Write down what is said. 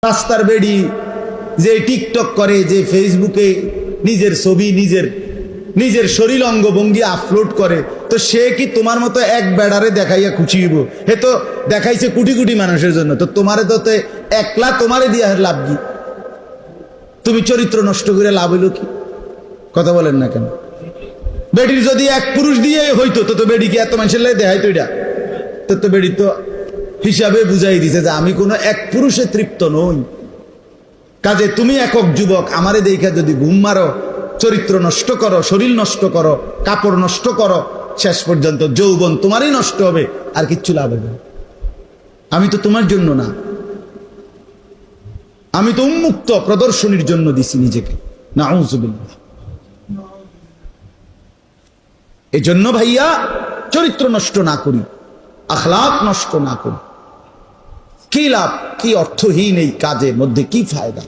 রাস্তার বেড়ি যে টিকটক করে, যে ফেসবুকে নিজের ছবি নিজের শরীর অঙ্গভঙ্গি আপলোড করে, তো সে কি তোমার মতো এক বেড়ারে দেখাইয়া খুশি হইব? হে তো দেখাইছে কোটি কোটি মানুষের জন্য, তো তোমারে তো একলা তোমারে দিয়া লাভ কি? তুমি চরিত্র নষ্ট করে লাভ হইল কি? কথা বলেন না কেন? বেডির যদি এক পুরুষ দিয়ে হইতো তো বেডি কি এত মানুষের লাই দেখাইতো? এটা তো বেডি তো হিসাবে বুঝাই দিছে যে আমি কোনো এক পুরুষে তৃপ্ত নই। কাজে তুমি একক যুবক, আমারে দেখা যদি ঘুম মারো, চরিত্র নষ্ট করো, শরীর নষ্ট করো, কাপড় নষ্ট করো, শেষ পর্যন্ত যৌবন তোমারই নষ্ট হবে, আর কিচ্ছু লাভ হবে না। আমি তো তোমার জন্য না, আমি তো উন্মুক্ত প্রদর্শনীর জন্য দিছি নিজেকে। নাউযুবিল্লাহ। এই জন্য ভাইয়া চরিত্র নষ্ট না করি, আখলাক নষ্ট না করি। কি লাভ? কি অর্থহীন এই কাজের মধ্যে কি ফায়দা?